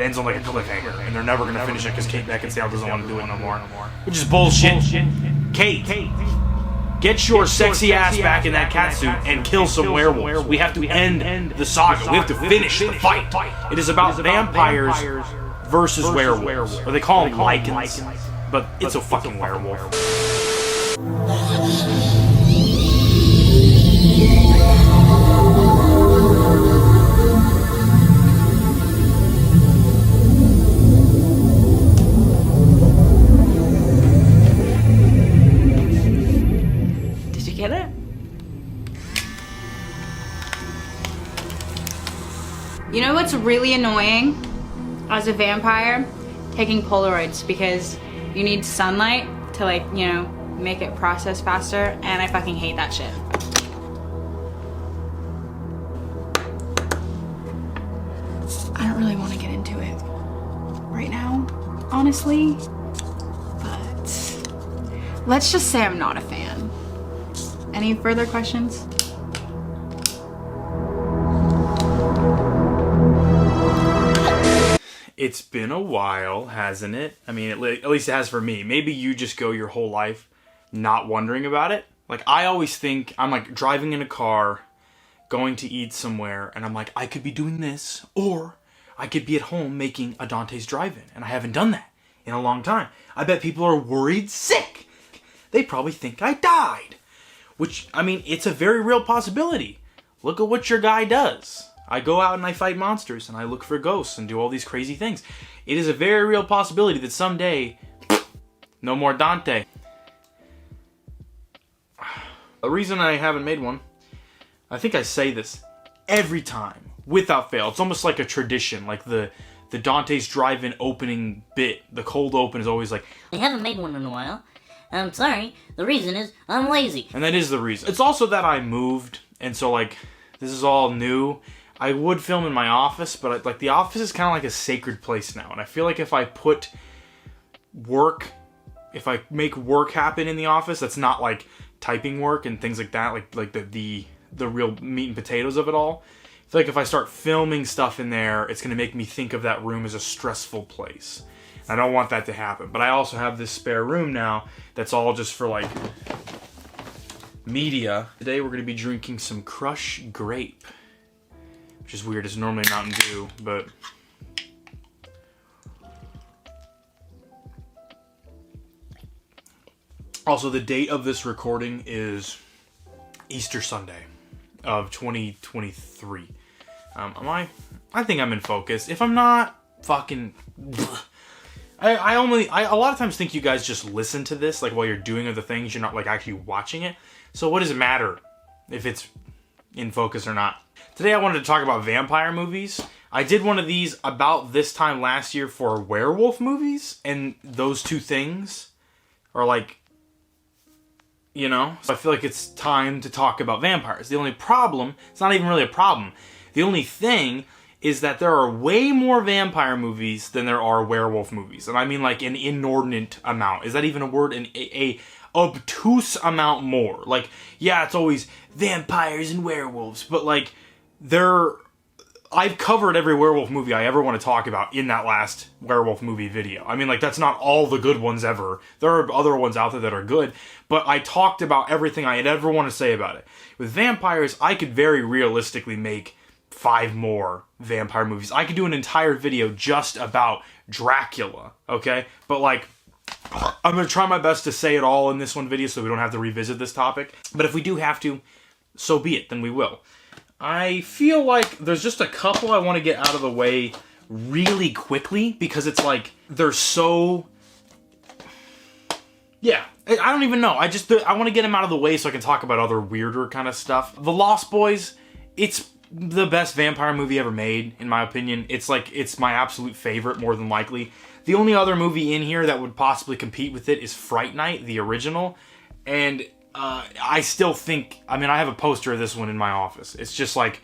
ends on like a cliffhanger, and they're never gonna finish it because Kate Beckinsale doesn't want to do it no more. Which is bullshit. Kate, get your sexy ass back in that catsuit and kill some werewolves. We have to end the saga. We have to finish the fight. It is about vampires versus werewolves. Or they call them lichens, but it's a fucking werewolf. Get it? You know what's really annoying as a vampire? Taking polaroids, because you need sunlight to, like, you know, make it process faster, and I fucking hate that shit. I don't really want to get into it right now, honestly, but let's just say I'm not a fan. Any further questions? It's been a while, hasn't it? I mean, at least it has for me. Maybe you just go your whole life not wondering about it. Like, I always think, I'm like driving in a car, going to eat somewhere, and I'm like, I could be doing this, or I could be at home making a Dante's drive-in, and I haven't done that in a long time. I bet people are worried sick. They probably think I died. Which, I mean, it's a very real possibility. Look at what your guy does. I go out and I fight monsters, and I look for ghosts and do all these crazy things. It is a very real possibility that someday, no more Dante. The reason I haven't made one, I think I say this every time, without fail. It's almost like a tradition, like the Dante's drive-in opening bit. The cold open is always like, I haven't made one in a while. I'm sorry, the reason is I'm lazy. And that is the reason. It's also that I moved, and so, like, this is all new. I would film in my office, but, like, the office is kind of like a sacred place now. And I feel like if I put work, if I make work happen in the office, that's not, like, typing work and things like that, like the real meat and potatoes of it all. I feel like if I start filming stuff in there, it's going to make me think of that room as a stressful place. I don't want that to happen. But I also have this spare room now that's all just for, like, media. Today we're going to be drinking some Crush Grape. Which is weird. It's normally Mountain Dew, but... Also, the date of this recording is Easter Sunday of 2023. I think I'm in focus. If I'm not, fucking... I a lot of times think you guys just listen to this, like, while you're doing other things. You're not, like, actually watching it. So what does it matter if it's in focus or not? Today I wanted to talk about vampire movies. I did one of these about this time last year for werewolf movies, and those two things are, like, you know? So I feel like it's time to talk about vampires. The only problem, it's not even really a problem. The only thing is that there are way more vampire movies than there are werewolf movies. And I mean, like, an inordinate amount. Is that even a word? A obtuse amount more. Like, yeah, it's always vampires and werewolves, but, like, I've covered every werewolf movie I ever want to talk about in that last werewolf movie video. I mean, like, that's not all the good ones ever. There are other ones out there that are good, but I talked about everything I ever want to say about it. With vampires, I could very realistically make 5 more vampire movies. I could do an entire video just about Dracula, okay? But, like, I'm going to try my best to say it all in this one video so we don't have to revisit this topic. But if we do have to, so be it, then we will. I feel like there's just a couple I want to get out of the way really quickly because it's like, they're so... Yeah, I don't even know. I want to get them out of the way so I can talk about other weirder kind of stuff. The Lost Boys, it's the best vampire movie ever made, in my opinion. It's like, it's my absolute favorite, more than likely. The only other movie in here that would possibly compete with it is Fright Night, the original. And I still think, I mean, I have a poster of this one in my office. It's just like,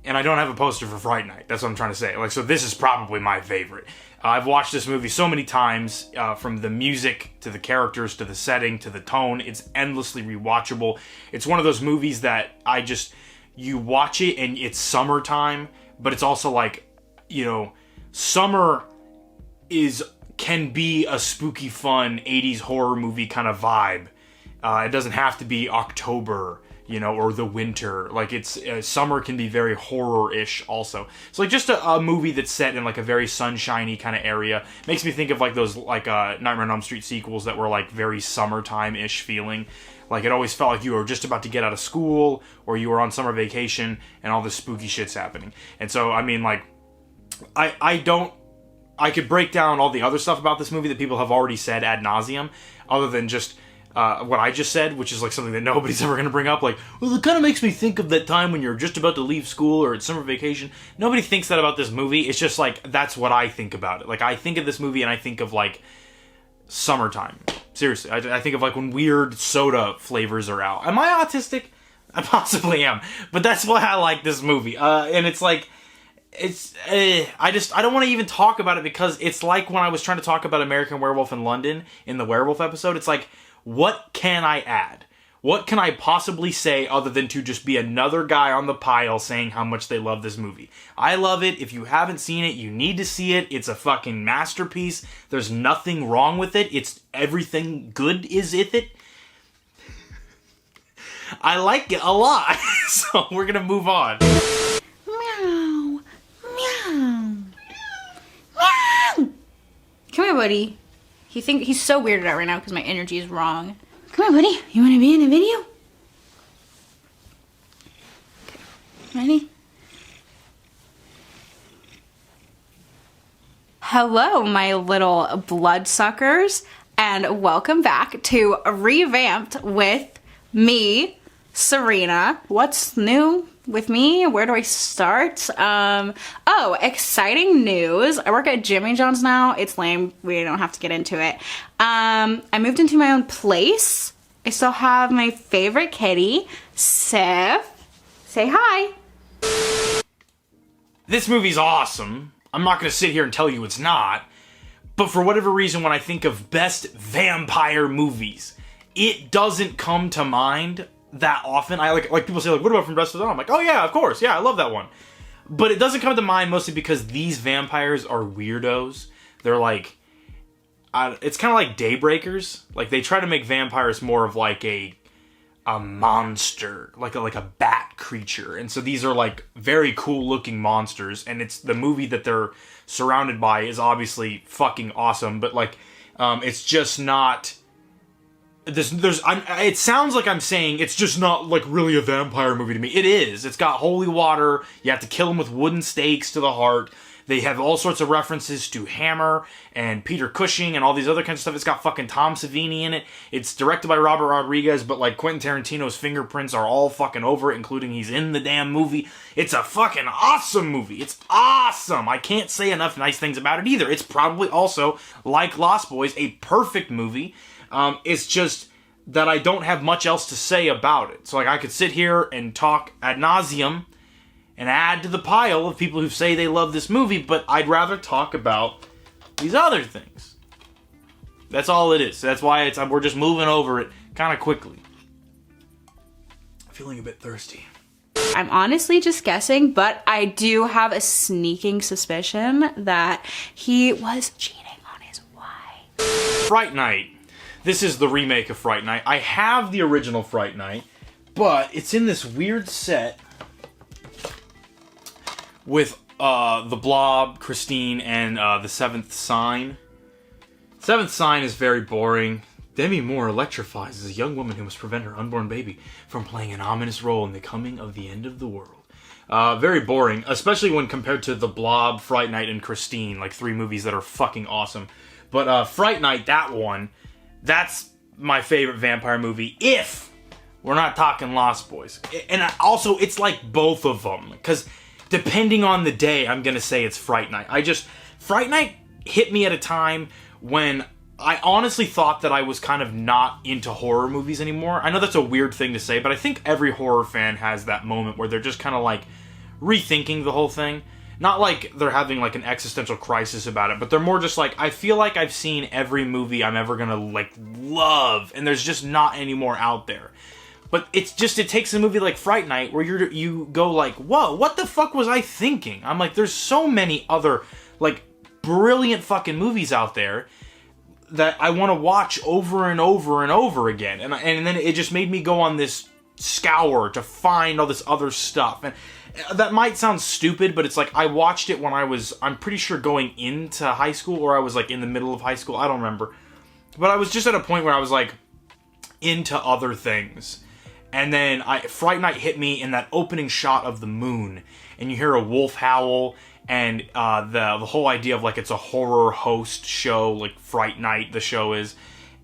and I don't have a poster for Fright Night. That's what I'm trying to say. Like, so this is probably my favorite. I've watched this movie so many times, from the music, to the characters, to the setting, to the tone. It's endlessly rewatchable. It's one of those movies that you watch it and it's summertime, but it's also like, you know, summer can be a spooky, fun 80s horror movie kind of vibe. It doesn't have to be October, you know, or the winter. Like, it's summer can be very horror-ish also. So, like, just a movie that's set in, like, a very sunshiny kind of area. Makes me think of, like, those, like, Nightmare on Elm Street sequels that were, like, very summertime-ish feeling. Like, it always felt like you were just about to get out of school, or you were on summer vacation, and all this spooky shit's happening. And so, I mean, like, I could break down all the other stuff about this movie that people have already said ad nauseum, other than just what I just said, which is like something that nobody's ever going to bring up. Like, well, it kind of makes me think of that time when you're just about to leave school or it's summer vacation. Nobody thinks that about this movie. It's just like, that's what I think about it. Like, I think of this movie and I think of like summertime. Seriously, I think of like when weird soda flavors are out. Am I autistic? I possibly am. But that's why I like this movie. And it's like, I don't want to even talk about it because it's like when I was trying to talk about American Werewolf in London in the werewolf episode. It's like, what can I add? What can I possibly say other than to just be another guy on the pile saying how much they love this movie? I love it. If you haven't seen it, you need to see it. It's a fucking masterpiece. There's nothing wrong with it. It's everything good is with it. I like it a lot. So we're going to move on. Meow. Meow. Meow. Come here, buddy. He's so weirded out right now because my energy is wrong. Come here, buddy. You want to be in a video? Okay. Ready? Hello, my little bloodsuckers, and welcome back to Revamped with me, Serena. What's new with me? Where do I start? Exciting news. I work at Jimmy John's now. It's lame. We don't have to get into it. I moved into my own place. I still have my favorite kitty, Sif. Say hi. This movie's awesome. I'm not going to sit here and tell you it's not. But for whatever reason, when I think of best vampire movies, it doesn't come to mind that often. I like people say, like, what about From Dusk Till Dawn? I'm like, oh yeah, of course, yeah, I love that one. But it doesn't come to mind mostly because these vampires are weirdos. They're like, it's kind of like Daybreakers. Like, they try to make vampires more of like a monster, like a bat creature. And so these are like very cool looking monsters. And it's the movie that they're surrounded by is obviously fucking awesome. But like, it's just not. It sounds like I'm saying it's just not like really a vampire movie to me. It is. It's got holy water. You have to kill them with wooden stakes to the heart. They have all sorts of references to Hammer and Peter Cushing and all these other kinds of stuff. It's got fucking Tom Savini in it. It's directed by Robert Rodriguez, but like Quentin Tarantino's fingerprints are all fucking over it, including he's in the damn movie. It's a fucking awesome movie. It's awesome. I can't say enough nice things about it either. It's probably also, like Lost Boys, a perfect movie. It's just that I don't have much else to say about it. So like I could sit here and talk ad nauseum and add to the pile of people who say they love this movie, but I'd rather talk about these other things. That's all it is. That's why we're just moving over it kind of quickly. I'm feeling a bit thirsty. I'm honestly just guessing, but I do have a sneaking suspicion that he was cheating on his wife. Fright Night. This is the remake of Fright Night. I have the original Fright Night, but it's in this weird set with the Blob, Christine, and the Seventh Sign. Seventh Sign is very boring. Demi Moore electrifies as a young woman who must prevent her unborn baby from playing an ominous role in the coming of the end of the world. Very boring, especially when compared to the Blob, Fright Night, and Christine, like 3 movies that are fucking awesome. But Fright Night, that one, that's my favorite vampire movie, if we're not talking Lost Boys. And also, it's like both of them, because depending on the day, I'm gonna say it's Fright Night. Fright Night hit me at a time when I honestly thought that I was kind of not into horror movies anymore. I know that's a weird thing to say, but I think every horror fan has that moment where they're just kind of like rethinking the whole thing. Not like they're having like an existential crisis about it, but they're more just like, I feel like I've seen every movie I'm ever gonna like love, and there's just not any more out there. But it takes a movie like Fright Night where you go like, whoa, what the fuck was I thinking? I'm like, there's so many other like brilliant fucking movies out there that I want to watch over and over and over again. And then it just made me go on this scour to find all this other stuff. And that might sound stupid, but it's like I watched it when I'm pretty sure going into high school, or I was like in the middle of high school. I don't remember. But I was just at a point where I was like into other things. And then Fright Night hit me in that opening shot of the moon, and you hear a wolf howl, and the whole idea of like it's a horror host show, like Fright Night the show is,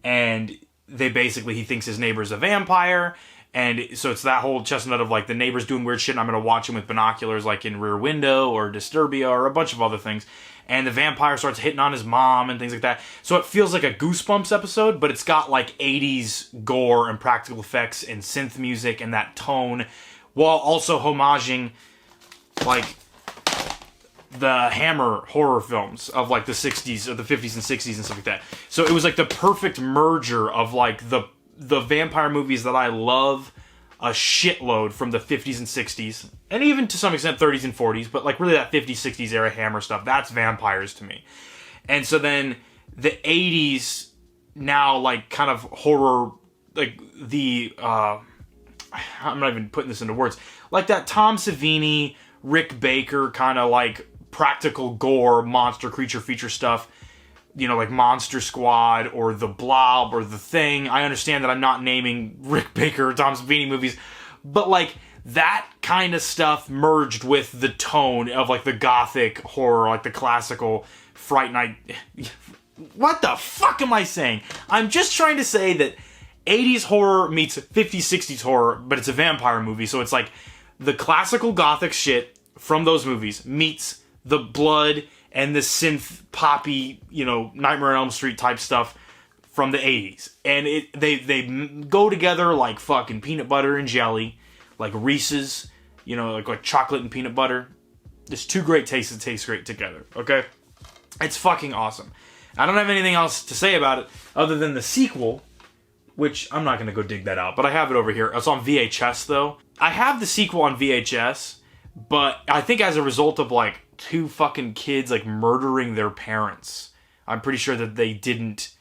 and he thinks his neighbor's a vampire, and so it's that whole chestnut of like the neighbor's doing weird shit and I'm gonna watch him with binoculars like in Rear Window or Disturbia or a bunch of other things. And the vampire starts hitting on his mom and things like that. So it feels like a Goosebumps episode, but it's got like 80s gore and practical effects and synth music and that tone, while also homaging like the Hammer horror films of like the 60s or the 50s and 60s and stuff like that. So it was like the perfect merger of like the vampire movies that I love a shitload from the 50s and 60s, and even to some extent 30s and 40s, but like really that 50s, 60s era Hammer stuff, that's vampires to me. And so then the 80s, now like kind of horror, like I'm not even putting this into words, like that Tom Savini, Rick Baker kind of like practical gore, monster creature feature stuff, you know, like Monster Squad or The Blob or The Thing. I understand that I'm not naming Rick Baker or Tom Savini movies, but like that kind of stuff merged with the tone of like the gothic horror, like the classical Fright Night. What the fuck am I saying? I'm just trying to say that 80s horror meets 50s, 60s horror, but it's a vampire movie, so it's like the classical gothic shit from those movies meets the blood and the synth poppy, you know, Nightmare on Elm Street type stuff from the 80s. And they go together like fucking peanut butter and jelly, like Reese's, you know, like chocolate and peanut butter. There's two great tastes that taste great together, okay? It's fucking awesome. I don't have anything else to say about it other than the sequel, which I'm not going to go dig that out, but I have it over here. It's on VHS, though. I have the sequel on VHS, but I think as a result of like two fucking kids like murdering their parents, I'm pretty sure that they didn't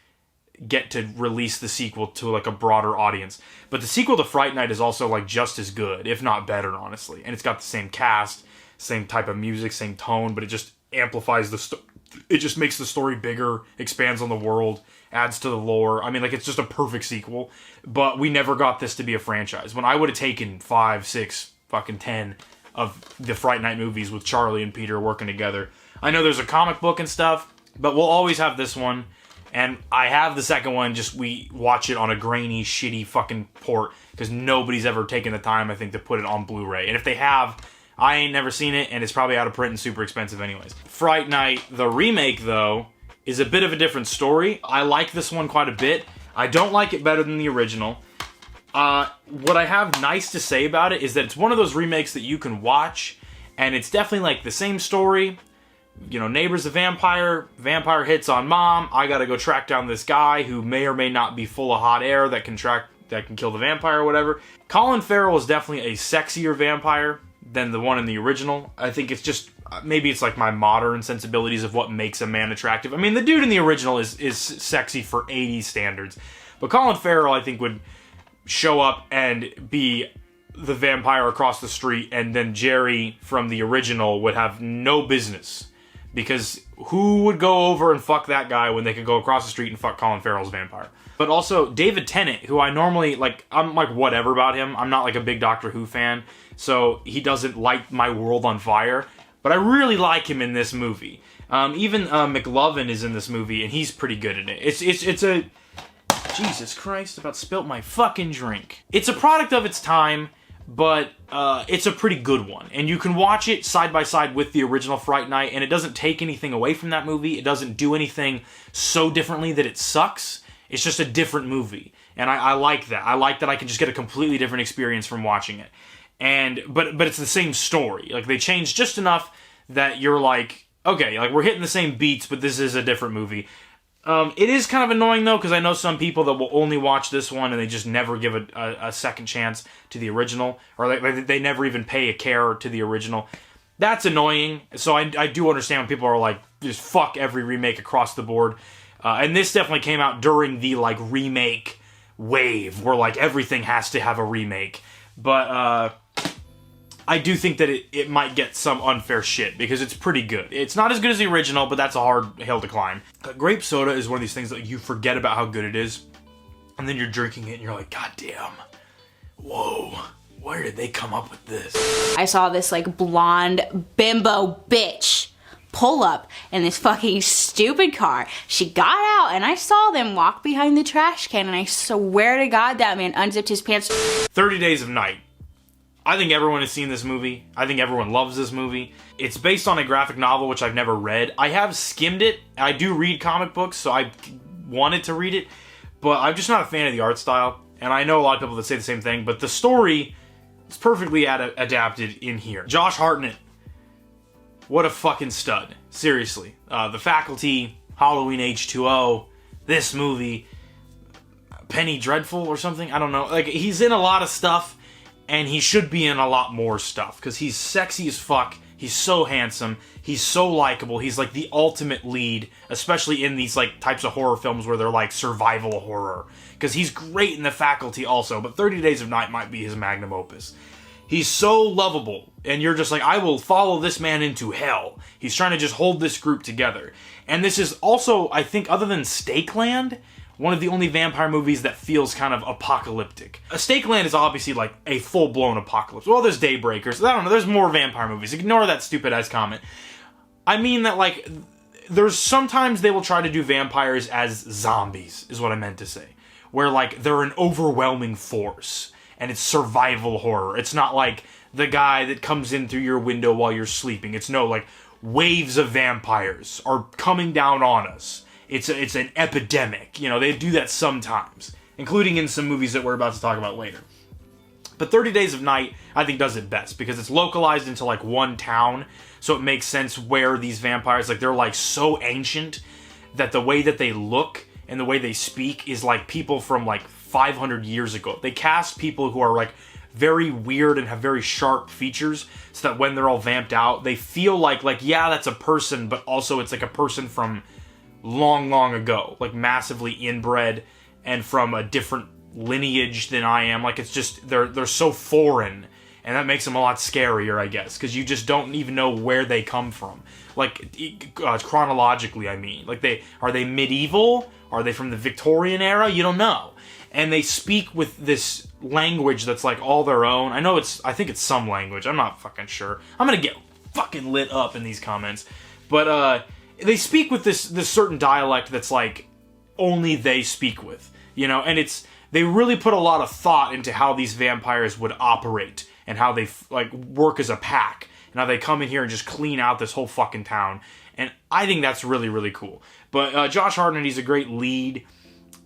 get to release the sequel to like a broader audience. But the sequel to Fright Night is also like just as good, if not better, honestly. And it's got the same cast, same type of music, same tone, but it just amplifies it just makes the story bigger, expands on the world, adds to the lore. I mean, like, it's just a perfect sequel. But we never got this to be a franchise. When I would have taken 5, 6, fucking 10 of the Fright Night movies with Charlie and Peter working together. I know there's a comic book and stuff, but we'll always have this one. And I have the second one, just we watch it on a grainy, shitty fucking port, because nobody's ever taken the time, I think, to put it on Blu-ray. And if they have, I ain't never seen it, and it's probably out of print and super expensive anyways. Fright Night, the remake, though, is a bit of a different story. I like this one quite a bit. I don't like it better than the original. What I have nice to say about it is that it's one of those remakes that you can watch, and it's definitely like the same story. You know, neighbor's a vampire hits on mom, I gotta go track down this guy who may or may not be full of hot air that can kill the vampire or whatever. Colin Farrell is definitely a sexier vampire than the one in the original. I think it's just, maybe it's like my modern sensibilities of what makes a man attractive. I mean, the dude in the original is sexy for 80s standards, but Colin Farrell, I think, would show up and be the vampire across the street, and then Jerry from the original would have no business, because who would go over and fuck that guy when they could go across the street and fuck Colin Farrell's vampire? But also David Tennant, who I normally like, I'm like whatever about him. I'm not like a big Doctor Who fan, so he doesn't light my world on fire, but I really like him in this movie. Even McLovin is in this movie, and he's pretty good in it. It's a Jesus Christ, about spilt my fucking drink. It's a product of its time, but it's a pretty good one. And you can watch it side by side with the original Fright Night, and it doesn't take anything away from that movie. It doesn't do anything so differently that it sucks. It's just a different movie. And I like that. I like that I can just get a completely different experience from watching it. But it's the same story. Like, they changed just enough that you're like, okay, like, we're hitting the same beats, but this is a different movie. It is kind of annoying, though, because I know some people that will only watch this one and they just never give a second chance to the original, or they never even pay a care to the original. That's annoying. So I do understand when people are like, just fuck every remake across the board. And this definitely came out during the like remake wave where like everything has to have a remake. But I do think that it might get some unfair shit because it's pretty good. It's not as good as the original, but that's a hard hill to climb. Grape soda is one of these things that you forget about how good it is. And then you're drinking it and you're like, God damn. Whoa. Where did they come up with this? I saw this like blonde bimbo bitch pull up in this fucking stupid car. She got out and I saw them walk behind the trash can, and I swear to God that man unzipped his pants. 30 Days of Night. I think everyone has seen this movie. I think everyone loves this movie. It's based on a graphic novel, which I've never read. I have skimmed it. I do read comic books, so I wanted to read it, but I'm just not a fan of the art style. And I know a lot of people that say the same thing, but the story is perfectly adapted in here. Josh Hartnett. What a fucking stud. Seriously. The Faculty, Halloween H2O, this movie, Penny Dreadful or something. I don't know. Like, he's in a lot of stuff, and he should be in a lot more stuff, because he's sexy as fuck. He's so handsome. He's so likable. He's like the ultimate lead, especially in these like types of horror films where they're like survival horror. Because he's great in The Faculty also, but 30 Days of Night might be his magnum opus. He's so lovable, and you're just like, I will follow this man into hell. He's trying to just hold this group together. And this is also, I think, other than Stakeland, one of the only vampire movies that feels kind of apocalyptic. Stakeland is obviously like a full-blown apocalypse. Well, there's Daybreakers. I don't know, there's more vampire movies. Ignore that stupid-ass comment. I mean that, like, there's sometimes they will try to do vampires as zombies, is what I meant to say. Where, like, they're an overwhelming force. And it's survival horror. It's not like the guy that comes in through your window while you're sleeping. It's no, like, waves of vampires are coming down on us. It's an epidemic. You know, they do that sometimes. Including in some movies that we're about to talk about later. But 30 Days of Night, I think, does it best. Because it's localized into, like, one town. So it makes sense where these vampires, like, they're, like, so ancient that the way that they look and the way they speak is like people from, like, 500 years ago. They cast people who are, like, very weird and have very sharp features so that when they're all vamped out, they feel like, yeah, that's a person, but also it's like a person from long, long ago. Like, massively inbred and from a different lineage than I am. Like, it's just, they're so foreign. And that makes them a lot scarier, I guess, because you just don't even know where they come from. Like, chronologically, I mean. Like, are they medieval? Are they from the Victorian era? You don't know. And they speak with this language that's, like, all their own. I think it's some language. I'm not fucking sure. I'm gonna get fucking lit up in these comments. But, they speak with this certain dialect that's, like, only they speak with. You know? And they really put a lot of thought into how these vampires would operate. And how they, like, work as a pack. And how they come in here and just clean out this whole fucking town. And I think that's really, really cool. But Josh Hartnett, he's a great lead.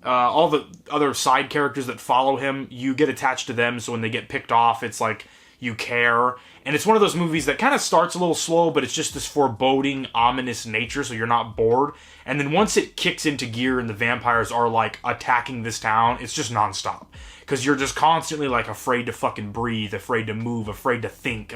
All the other side characters that follow him, you get attached to them, so when they get picked off, it's like, you care. And it's one of those movies that kind of starts a little slow, but it's just this foreboding, ominous nature, so you're not bored. And then once it kicks into gear and the vampires are, like, attacking this town, it's just nonstop. Because you're just constantly, like, afraid to fucking breathe, afraid to move, afraid to think.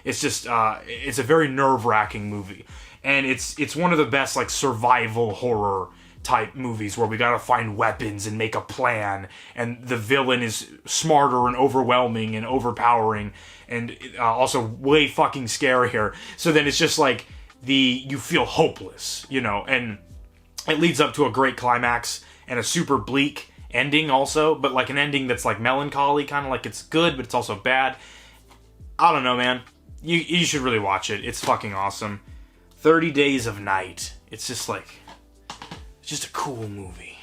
It's just, it's a very nerve-wracking movie. And it's one of the best, like, survival horror type movies where we gotta find weapons and make a plan, and the villain is smarter and overwhelming and overpowering, and also way fucking scarier. So then it's just like you feel hopeless, you know, and it leads up to a great climax and a super bleak ending also, but like an ending that's like melancholy, kind of like it's good, but it's also bad. I don't know, man. You should really watch it. It's fucking awesome. 30 Days of Night. It's just like, it's just a cool movie.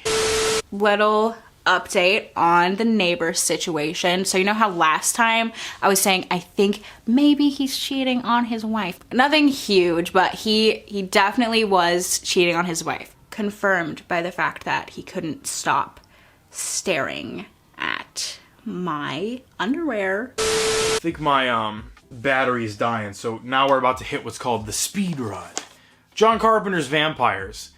Little update on the neighbor situation. So you know how last time I was saying I think maybe he's cheating on his wife. Nothing huge, but he definitely was cheating on his wife. Confirmed by the fact that he couldn't stop staring at my underwear. I think my battery's dying, so now we're about to hit what's called the speed run. John Carpenter's Vampires.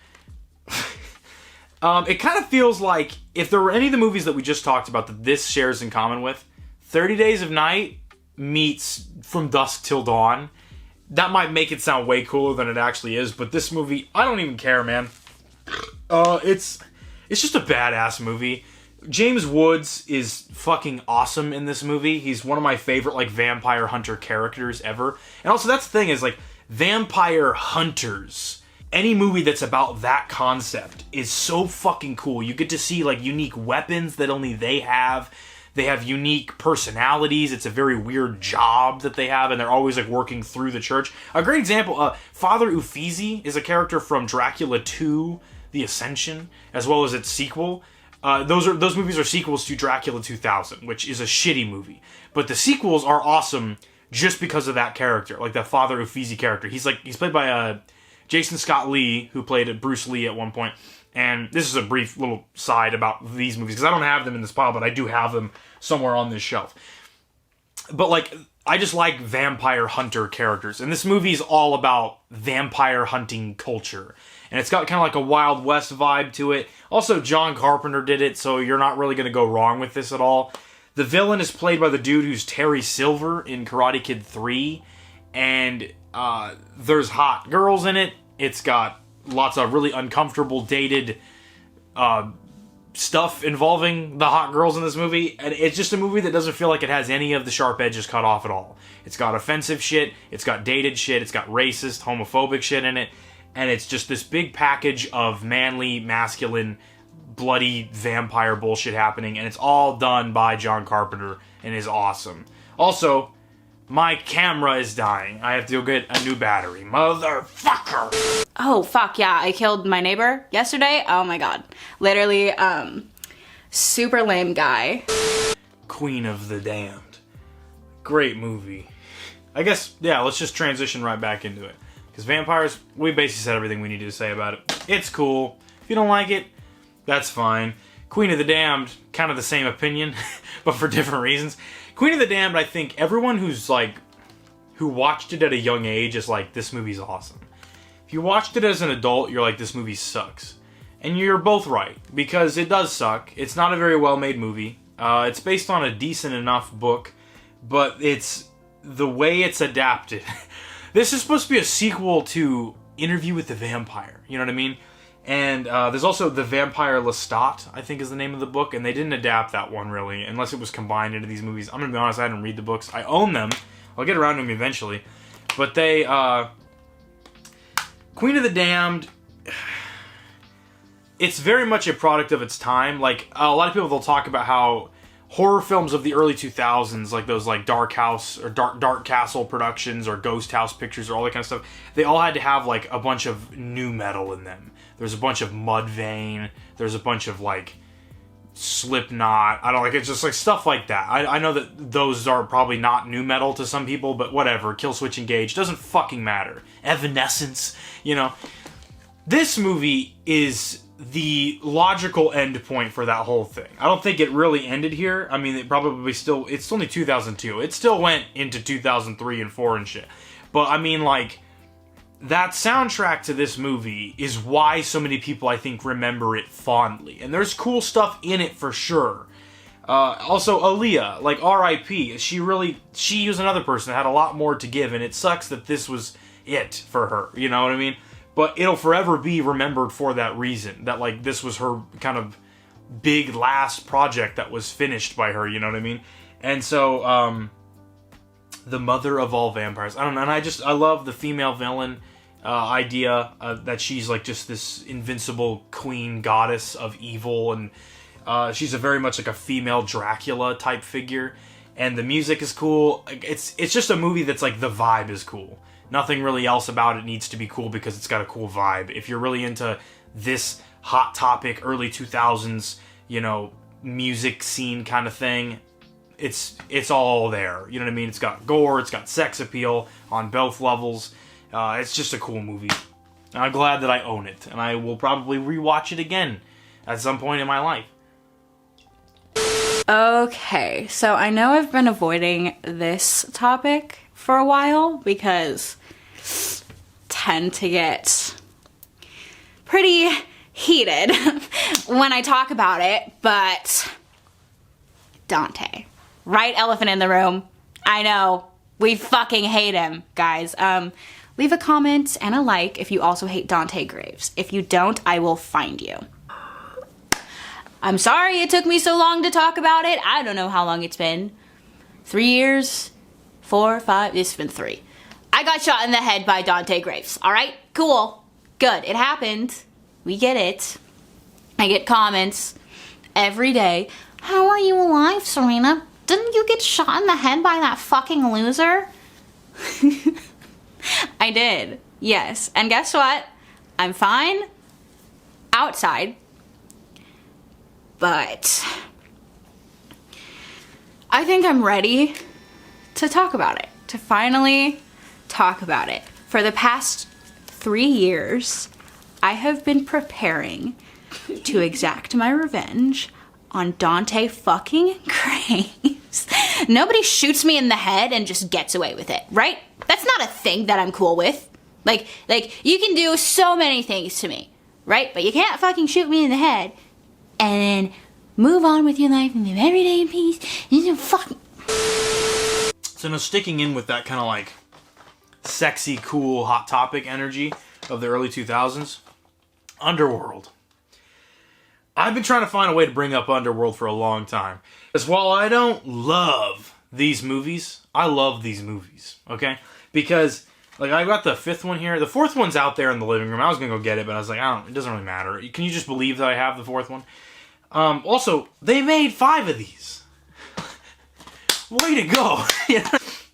It kind of feels like if there were any of the movies that we just talked about that this shares in common with, 30 Days of Night meets From Dusk Till Dawn. that might make it sound way cooler than it actually is, but this movie, I don't even care, man. It's just a badass movie. James Woods is fucking awesome in this movie. He's one of my favorite, like, vampire hunter characters ever. And also, that's the thing is, like, vampire hunters, any movie that's about that concept is so fucking cool. You get to see, like, unique weapons that only they have. They have unique personalities. It's a very weird job that they have, and they're always, like, working through the church. A great example, Father Uffizi is a character from Dracula 2, The Ascension, as well as its sequel. Those movies are sequels to Dracula 2000, which is a shitty movie. But the sequels are awesome just because of that character, like the Father Uffizi character. He's played by Jason Scott Lee, who played Bruce Lee at one point. And this is a brief little side about these movies, because I don't have them in this pile, but I do have them somewhere on this shelf. But, like, I just like vampire hunter characters. And this movie is all about vampire hunting culture. And it's got kind of like a Wild West vibe to it. Also, John Carpenter did it, so you're not really going to go wrong with this at all. The villain is played by the dude who's Terry Silver in Karate Kid 3. And there's hot girls in it. It's got lots of really uncomfortable, dated stuff involving the hot girls in this movie. And it's just a movie that doesn't feel like it has any of the sharp edges cut off at all. It's got offensive shit. It's got dated shit. It's got racist, homophobic shit in it. And it's just this big package of manly, masculine, bloody vampire bullshit happening. And it's all done by John Carpenter and is awesome. Also, my camera is dying. I have to go get a new battery. Motherfucker! Oh, fuck, yeah. I killed my neighbor yesterday. Oh my god. Literally, super lame guy. Queen of the Damned. Great movie. I guess, yeah, let's just transition right back into it. Because vampires, we basically said everything we needed to say about it. It's cool. If you don't like it, that's fine. Queen of the Damned, kind of the same opinion, but for different reasons. Queen of the Damned, I think everyone who watched it at a young age is like, this movie's awesome. If you watched it as an adult, you're like, this movie sucks. And you're both right, because it does suck. It's not a very well-made movie. It's based on a decent enough book, but it's the way it's adapted. This is supposed to be a sequel to Interview with the Vampire, you know what I mean? And there's also The Vampire Lestat, I think is the name of the book, and they didn't adapt that one, really, unless it was combined into these movies. I'm gonna be honest, I didn't read the books. I own them. I'll get around to them eventually. But they, Queen of the Damned, it's very much a product of its time. Like, a lot of people, they'll talk about how horror films of the early 2000s, like those like Dark House or Dark Castle productions or Ghost House pictures or all that kind of stuff, they all had to have like a bunch of nu metal in them. There's a bunch of Mudvayne. There's a bunch of like Slipknot. I don't like it's just like stuff like that. I know that those are probably not nu metal to some people, but whatever. Killswitch Engage doesn't fucking matter. Evanescence, you know. This movie is the logical end point for that whole thing. I don't think it really ended here. I mean, it's only 2002. It still went into 2003 and 4 and shit. But I mean, like, that soundtrack to this movie is why so many people, I think, remember it fondly. And there's cool stuff in it for sure. Also, Aaliyah, like, R.I.P. She was another person that had a lot more to give, and it sucks that this was it for her. You know what I mean? But it'll forever be remembered for that reason. That, like, this was her kind of big last project that was finished by her, you know what I mean? And so, the mother of all vampires. I don't know, and I love the female villain idea that she's, like, just this invincible queen goddess of evil, and she's a very much like a female Dracula type figure. And the music is cool. It's just a movie that's, like, the vibe is cool. Nothing really else about it needs to be cool because it's got a cool vibe. If you're really into this hot topic, early 2000s, you know, music scene kind of thing, it's all there. You know what I mean? It's got gore, it's got sex appeal on both levels. It's just a cool movie. And I'm glad that I own it. And I will probably rewatch it again at some point in my life. Okay, so I know I've been avoiding this topic for a while because tend to get pretty heated when I talk about it, but Dante, right elephant in the room. I know, We fucking hate him, guys. Leave a comment and a like if you also hate Dante Graves. If you don't, I will find you. I'm sorry it took me so long to talk about it. I don't know how long it's been. 3 years? 4, 5? It's been 3. I got shot in the head by Dante Graves. Alright? Cool. Good. It happened. We get it. I get comments every day. How are you alive, Serena? Didn't you get shot in the head by that fucking loser? I did. Yes. And guess what? I'm fine outside. But I think I'm ready to talk about it. To finally talk about it. For the past 3 years, I have been preparing to exact my revenge on Dante fucking Graves. Nobody shoots me in the head and just gets away with it, right? That's not a thing that I'm cool with. Like, you can do so many things to me, right? But you can't fucking shoot me in the head and then move on with your life and live every day in peace. You fucking... So now sticking in with that kind of like sexy, cool, hot topic energy of the early 2000s, Underworld. I've been trying to find a way to bring up Underworld for a long time. Because while I don't love these movies, I love these movies, okay? Because, like, I got the 5th one here. The 4th one's out there in the living room. I was going to go get it, but I was like, it doesn't really matter. Can you just believe that I have the 4th one? Also, they made 5 of these. Way to go.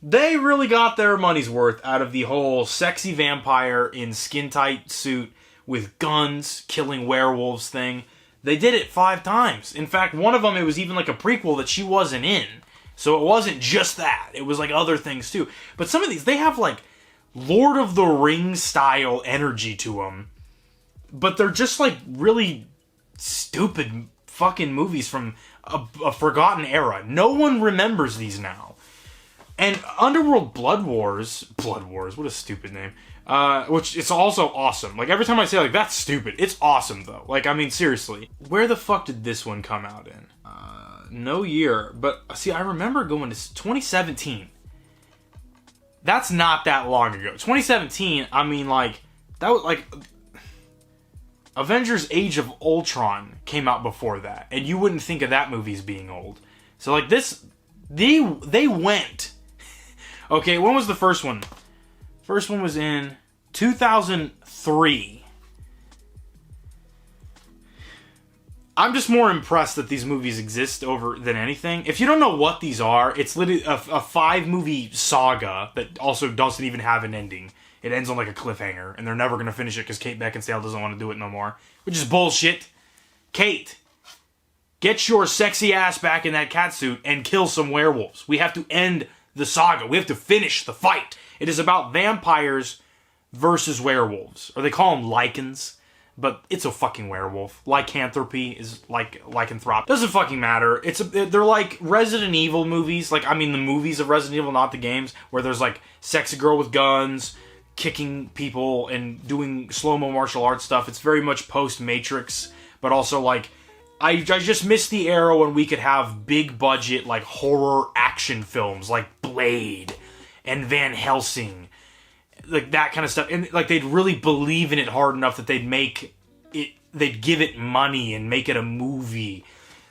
They really got their money's worth out of the whole sexy vampire in skin-tight suit with guns, killing werewolves thing. They did it 5 times. In fact, one of them, it was even like a prequel that she wasn't in. So it wasn't just that. It was like other things too. But some of these, they have like Lord of the Rings style energy to them. But they're just like really stupid fucking movies from a forgotten era. No one remembers these now. And Underworld Blood Wars, what a stupid name. Which is also awesome. Like, every time I say, like, that's stupid, it's awesome, though. Like, I mean, seriously. Where the fuck did this one come out in? No year. But, see, I remember going to 2017. That's not that long ago. 2017, I mean, like, that was, like... Avengers Age of Ultron came out before that. And you wouldn't think of that movie as being old. So, like, this... They went... Okay, when was the first one? First one was in 2003. I'm just more impressed that these movies exist over than anything. If you don't know what these are, it's literally a 5-movie saga that also doesn't even have an ending. It ends on like a cliffhanger, and they're never going to finish it because Kate Beckinsale doesn't want to do it no more. Which is bullshit. Kate, get your sexy ass back in that catsuit and kill some werewolves. We have to end the saga. We have to finish the fight. It is about vampires versus werewolves. Or they call them lichens, but it's a fucking werewolf. Lycanthropy is like lycanthrope. Doesn't fucking matter. They're like Resident Evil movies. Like, I mean the movies of Resident Evil, not the games, where there's like sexy girl with guns, kicking people, and doing slow-mo martial arts stuff. It's very much post-Matrix, but also like, I just miss the era when we could have big budget, like, horror action films, like Blade and Van Helsing, like that kind of stuff. And like, they'd really believe in it hard enough that they'd give it money and make it a movie.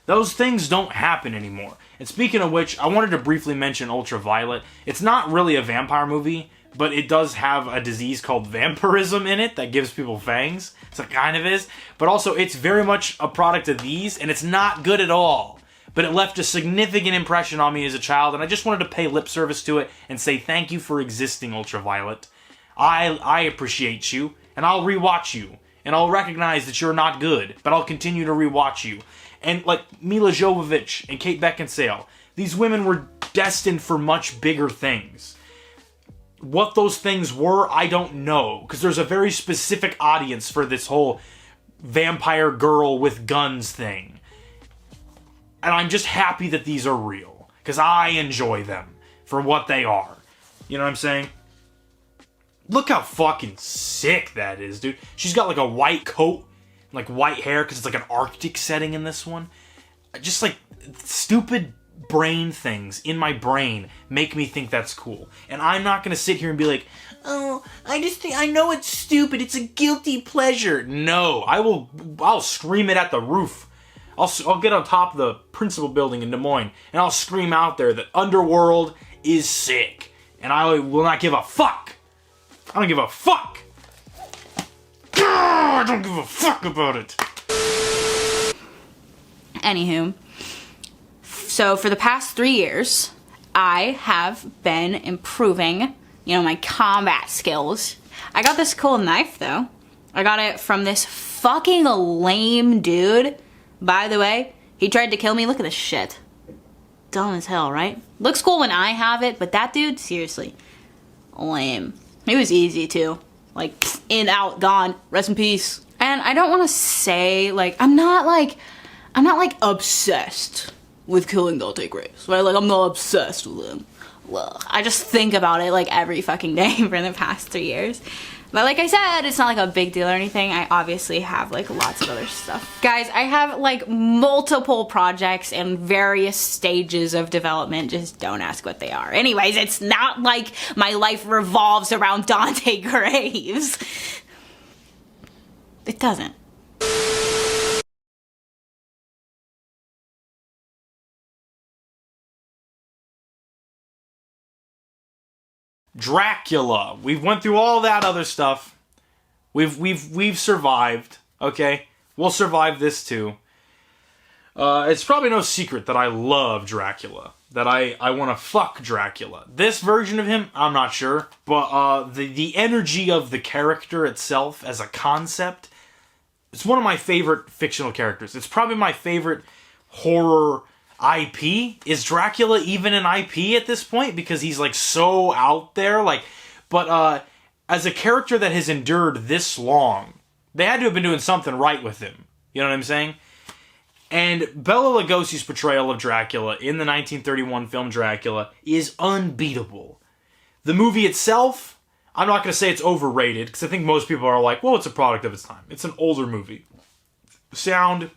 Those things don't happen anymore. And speaking of which, I wanted to briefly mention Ultraviolet. It's not really a vampire movie, but it does have a disease called vampirism in it that gives people fangs. So it kind of is. But also, it's very much a product of these, and it's not good at all. But it left a significant impression on me as a child, and I just wanted to pay lip service to it and say thank you for existing, Ultraviolet. I appreciate you, and I'll rewatch you. And I'll recognize that you're not good, but I'll continue to rewatch you. And like Mila Jovovich and Kate Beckinsale, these women were destined for much bigger things. What those things were, I don't know, because there's a very specific audience for this whole vampire girl with guns thing. And I'm just happy that these are real, because I enjoy them for what they are. You know what I'm saying? Look how fucking sick that is, dude. She's got like a white coat, like white hair, because it's like an Arctic setting in this one. Just like stupid brain things in my brain make me think that's cool. And I'm not going to sit here and be like, oh, I know it's stupid. It's a guilty pleasure. No, I'll scream it at the roof. I'll get on top of the principal building in Des Moines and I'll scream out there that Underworld is sick. And I will not give a fuck. I don't give a fuck. I don't give a fuck about it. Anywho, so for the past 3 years, I have been improving, my combat skills. I got this cool knife, though. I got it from this fucking lame dude. By the way, he tried to kill me. Look at this shit. Dumb as hell, right? Looks cool when I have it, but that dude, seriously, lame. It was easy, too. Like, in, out, gone. Rest in peace. And I don't want to say, I'm not obsessed with killing Dante Graves, right? I'm not obsessed with him. Well, I just think about it, every fucking day for the past 3 years. But like I said, it's not, a big deal or anything. I obviously have, lots of other stuff. Guys, I have, multiple projects and various stages of development. Just don't ask what they are. Anyways, it's not like my life revolves around Dante Graves. It doesn't. Dracula. We've went through all that other stuff. We've survived. Okay, we'll survive this too. It's probably no secret that I love Dracula. That I want to fuck Dracula. This version of him, I'm not sure, but the energy of the character itself as a concept, it's one of my favorite fictional characters. It's probably my favorite horror IP. Is Dracula even an IP at this point? Because he's so out there. But as a character that has endured this long, they had to have been doing something right with him. You know what I'm saying? And Bela Lugosi's portrayal of Dracula in the 1931 film Dracula is unbeatable. The movie itself, I'm not going to say it's overrated, because I think most people are like, well, it's a product of its time. It's an older movie. Sound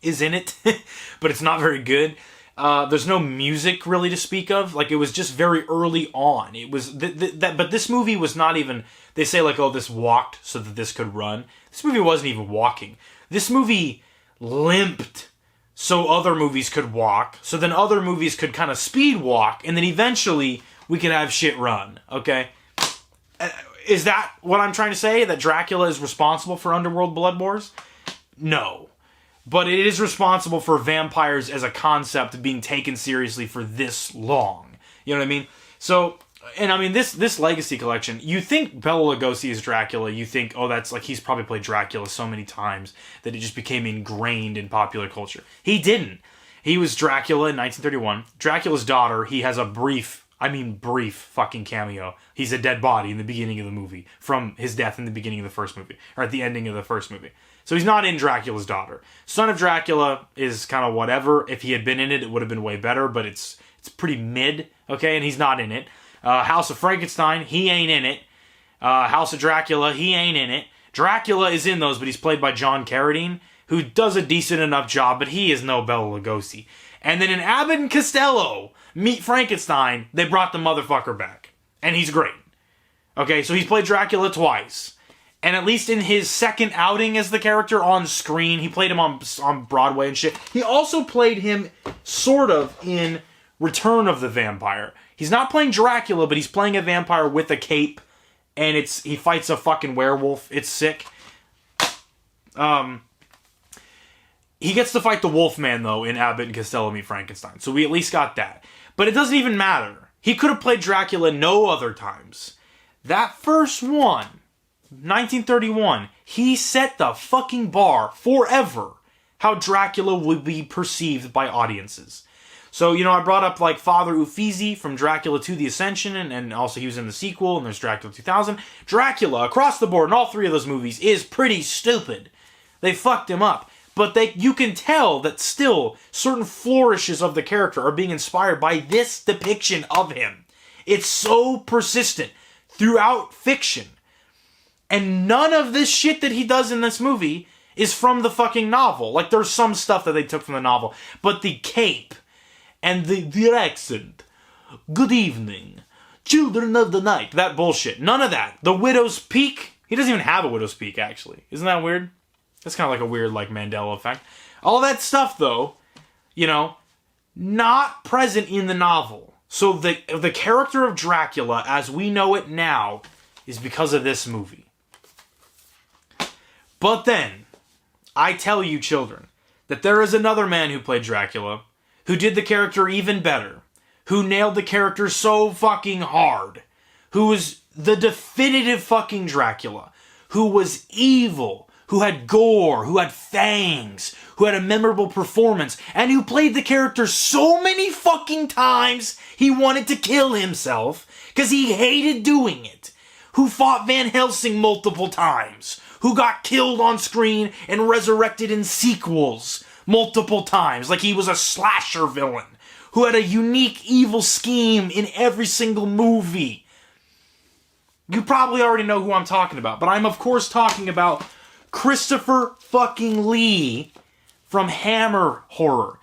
is in it, but it's not very good. There's no music really to speak of. It was just very early on. It was but this movie was not even. They say oh, this walked so that this could run. This movie wasn't even walking. This movie limped so other movies could walk. So then other movies could kind of speed walk, and then eventually we could have shit run. Okay, is that what I'm trying to say? That Dracula is responsible for Underworld blood wars? No. But it is responsible for vampires as a concept being taken seriously for this long. You know what I mean? So, and I mean, this Legacy collection, you think Bela Lugosi is Dracula, you think, oh, that's he's probably played Dracula so many times that it just became ingrained in popular culture. He didn't. He was Dracula in 1931. Dracula's daughter, he has a brief fucking cameo. He's a dead body in the beginning of the movie, from his death in the beginning of the first movie, or at the ending of the first movie. So he's not in Dracula's daughter. Son of Dracula is kind of whatever. If he had been in it, it would have been way better, but it's pretty mid, okay, and he's not in it. House of Frankenstein, he ain't in it. House of Dracula, he ain't in it. Dracula is in those, but he's played by John Carradine, who does a decent enough job, but he is no Bela Lugosi. And then in Abbott and Costello, Meet Frankenstein, they brought the motherfucker back. And he's great. Okay, so he's played Dracula twice. And at least in his second outing as the character on screen, he played him on Broadway and shit. He also played him sort of in Return of the Vampire. He's not playing Dracula, but he's playing a vampire with a cape. And he fights a fucking werewolf. It's sick. He gets to fight the Wolfman, though, in Abbott and Costello Meet Frankenstein. So we at least got that. But it doesn't even matter. He could have played Dracula no other times. That first one, 1931, he set the fucking bar forever how Dracula would be perceived by audiences. So, I brought up Father Uffizi from Dracula 2 The Ascension, and also he was in the sequel, and there's Dracula 2000. Dracula, across the board in all three of those movies, is pretty stupid. They fucked him up. But you can tell that still certain flourishes of the character are being inspired by this depiction of him. It's so persistent throughout fiction. And none of this shit that he does in this movie is from the fucking novel. There's some stuff that they took from the novel. But the cape, and the accent. Good evening, children of the night. That bullshit. None of that. The widow's peak. He doesn't even have a widow's peak, actually. Isn't that weird? That's kind of like a weird, like, Mandela effect. All that stuff, though, you know, not present in the novel. So the character of Dracula, as we know it now, is because of this movie. But then, I tell you, children, that there is another man who played Dracula, who did the character even better, who nailed the character so fucking hard, who was the definitive fucking Dracula, who was evil, who had gore, who had fangs, who had a memorable performance, and who played the character so many fucking times he wanted to kill himself because he hated doing it, who fought Van Helsing multiple times, who got killed on screen and resurrected in sequels multiple times like he was a slasher villain, who had a unique evil scheme in every single movie. You probably already know who I'm talking about, but I'm of course talking about Christopher fucking Lee from Hammer Horror.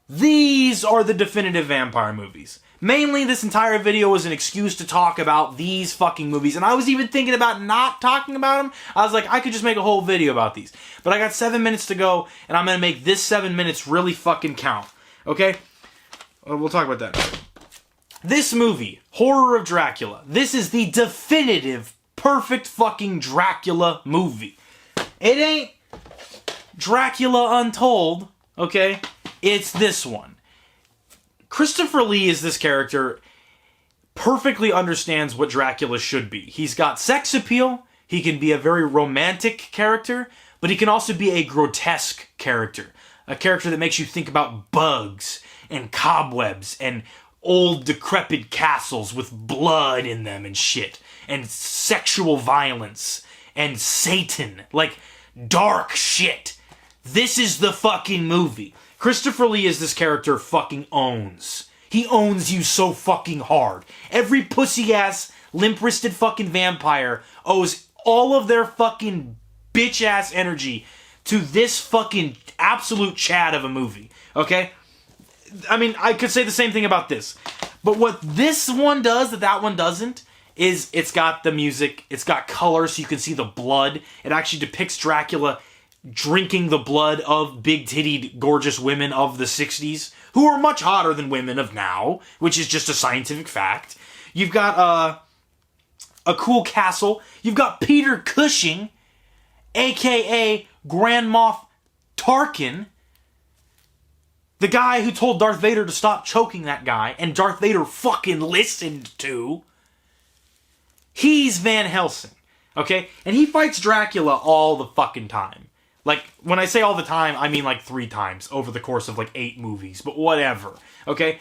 These are the definitive vampire movies. Mainly, this entire video was an excuse to talk about these fucking movies, and I was even thinking about not talking about them. I was like, I could just make a whole video about these. But I got 7 minutes to go, and I'm gonna make this 7 minutes really fucking count. Okay? We'll talk about that. This movie, Horror of Dracula, this is the definitive, perfect fucking Dracula movie. It ain't Dracula Untold, okay? It's this one. Christopher Lee is this character, perfectly understands what Dracula should be. He's got sex appeal, he can be a very romantic character, but he can also be a grotesque character. A character that makes you think about bugs and cobwebs and old decrepit castles with blood in them and shit. And sexual violence and Satan. Like, dark shit. This is the fucking movie. Christopher Lee is this character fucking owns. He owns you so fucking hard. Every pussy-ass, limp-wristed fucking vampire owes all of their fucking bitch-ass energy to this fucking absolute Chad of a movie. Okay? I mean, I could say the same thing about this. But what this one does that one doesn't is it's got the music, it's got color so you can see the blood. It actually depicts Dracula drinking the blood of big-tittied, gorgeous women of the 60s, who are much hotter than women of now, which is just a scientific fact. You've got a cool castle. You've got Peter Cushing, a.k.a. Grand Moff Tarkin, the guy who told Darth Vader to stop choking that guy, and Darth Vader fucking listened to. He's Van Helsing, okay? And he fights Dracula all the fucking time. Like, when I say all the time, I mean like 3 times over the course of like 8 movies, but whatever, okay?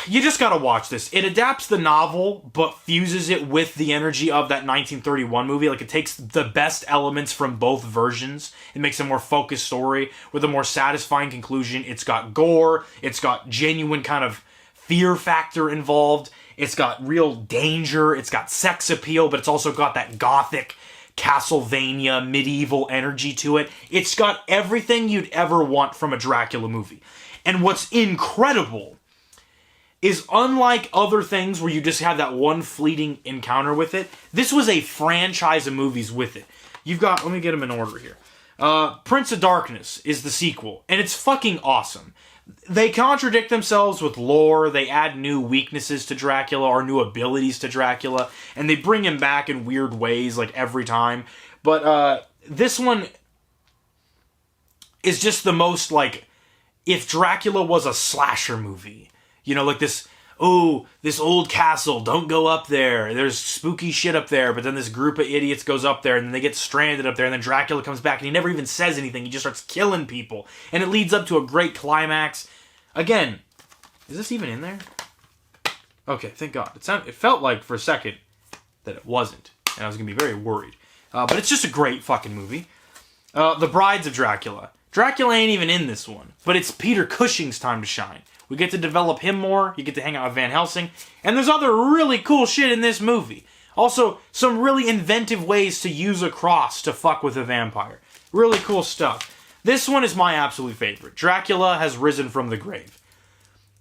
You just gotta watch this. It adapts the novel, but fuses it with the energy of that 1931 movie. Like, it takes the best elements from both versions. It makes a more focused story with a more satisfying conclusion. It's got gore. It's got genuine kind of fear factor involved. It's got real danger. It's got sex appeal, but it's also got that gothic Castlevania medieval energy to it. It's got everything you'd ever want from a Dracula movie. And what's incredible is, unlike other things where you just have that one fleeting encounter with it, this was a franchise of movies with it. You've got, let me get them in order here. Prince of Darkness is the sequel, and it's fucking awesome. They contradict themselves with lore, they add new weaknesses to Dracula, or new abilities to Dracula, and they bring him back in weird ways, like, every time. But, this one is just the most, like, if Dracula was a slasher movie. You know, like this old castle, don't go up there. There's spooky shit up there, but then this group of idiots goes up there, and then they get stranded up there, and then Dracula comes back, and he never even says anything. He just starts killing people. And it leads up to a great climax. Again, is this even in there? Okay, thank God. It felt like, for a second, that it wasn't. And I was going to be very worried. But it's just a great fucking movie. The Brides of Dracula. Dracula ain't even in this one, but it's Peter Cushing's time to shine. We get to develop him more, you get to hang out with Van Helsing, and there's other really cool shit in this movie. Also, some really inventive ways to use a cross to fuck with a vampire. Really cool stuff. This one is my absolute favorite. Dracula has risen from the grave.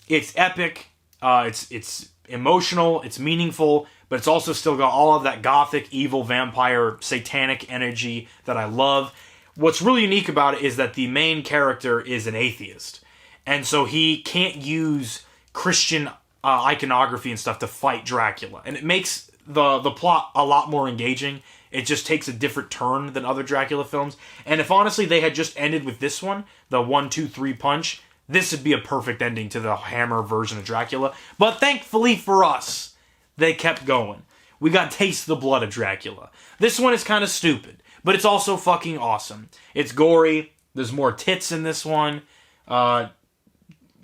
It's epic. It's emotional. It's meaningful. But it's also still got all of that gothic, evil, vampire, satanic energy that I love. What's really unique about it is that the main character is an atheist. And so he can't use Christian iconography and stuff to fight Dracula. And it makes the plot a lot more engaging. It just takes a different turn than other Dracula films. And if honestly they had just ended with this one, the 1, 2, 3 punch, this would be a perfect ending to the Hammer version of Dracula. But thankfully for us, they kept going. We got Taste the Blood of Dracula. This one is kind of stupid, but it's also fucking awesome. It's gory. There's more tits in this one.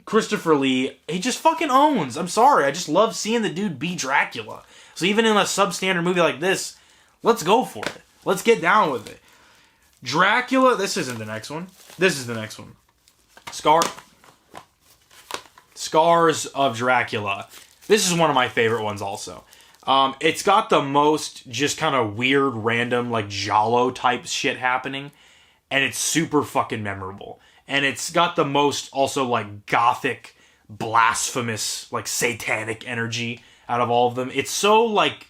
Christopher Lee, he just fucking owns. I'm sorry. I just love seeing the dude be Dracula. So even in a substandard movie like this, let's go for it. Let's get down with it. Dracula, this isn't the next one. This is the next one. Scars of Dracula. This is one of my favorite ones also. It's got the most just kind of weird, random, like giallo type shit happening. And it's super fucking memorable. And it's got the most also like gothic, blasphemous, like satanic energy out of all of them. It's so like,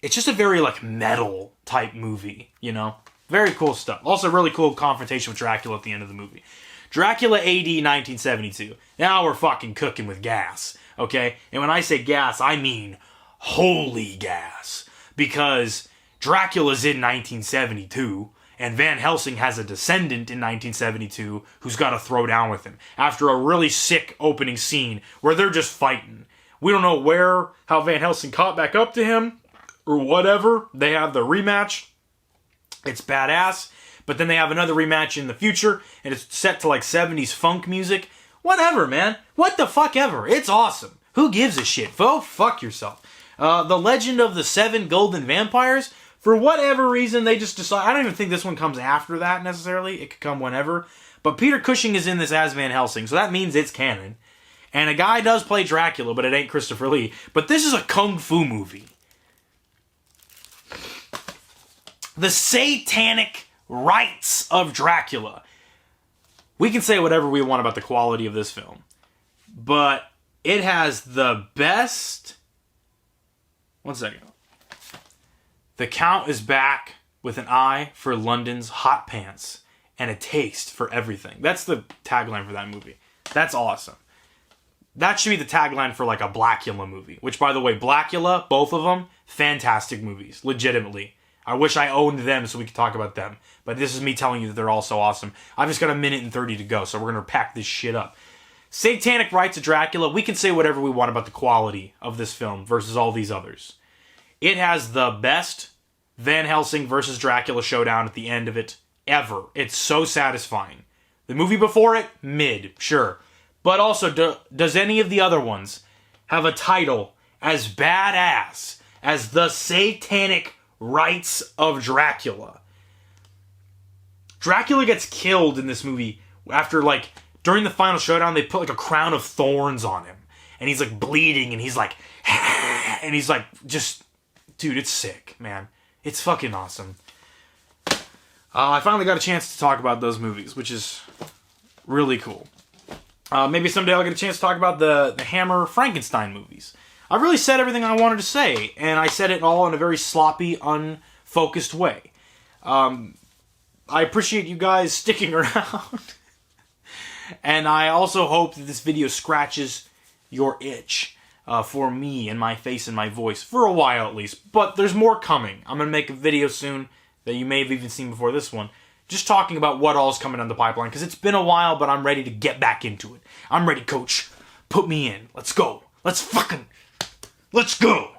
it's just a very like metal type movie, you know? Very cool stuff. Also really cool confrontation with Dracula at the end of the movie. Dracula AD 1972. Now we're fucking cooking with gas. Okay? And when I say gas, I mean holy gas. Because Dracula's in 1972, and Van Helsing has a descendant in 1972 who's got to throw down with him. After a really sick opening scene where they're just fighting. We don't know how Van Helsing caught back up to him, or whatever. They have the rematch. It's badass. But then they have another rematch in the future, and it's set to like 70s funk music. Whatever, man. What the fuck ever. It's awesome. Who gives a shit? Fuck yourself. The Legend of the Seven Golden Vampires, for whatever reason, they just decide. I don't even think this one comes after that necessarily. It could come whenever. But Peter Cushing is in this as Van Helsing, so that means it's canon. And a guy does play Dracula, but it ain't Christopher Lee. But this is a kung fu movie. The Satanic Rites of Dracula. We can say whatever we want about the quality of this film, but it has the best... One second. The Count is back with an eye for London's hot pants and a taste for everything. That's the tagline for that movie. That's awesome. That should be the tagline for like a Blackula movie, which by the way, Blackula, both of them, fantastic movies, legitimately. I wish I owned them so we could talk about them. But this is me telling you that they're all so awesome. I've just got a minute and 30 to go, so we're going to pack this shit up. Satanic Rites of Dracula, we can say whatever we want about the quality of this film versus all these others. It has the best Van Helsing versus Dracula showdown at the end of it ever. It's so satisfying. The movie before it, mid, sure. But also, does any of the other ones have a title as badass as the Satanic Rites of Dracula? Dracula gets killed in this movie after, like, during the final showdown, they put, like, a crown of thorns on him. And he's, like, bleeding, and he's, like, and he's, like, just, dude, it's sick, man. It's fucking awesome. I finally got a chance to talk about those movies, which is really cool. Maybe someday I'll get a chance to talk about the Hammer Frankenstein movies. I really said everything I wanted to say, and I said it all in a very sloppy, unfocused way. I appreciate you guys sticking around. And I also hope that this video scratches your itch for me and my face and my voice, for a while at least. But there's more coming. I'm going to make a video soon that you may have even seen before this one, just talking about what all's coming down the pipeline, because it's been a while, but I'm ready to get back into it. I'm ready, coach. Put me in. Let's go. Let's go.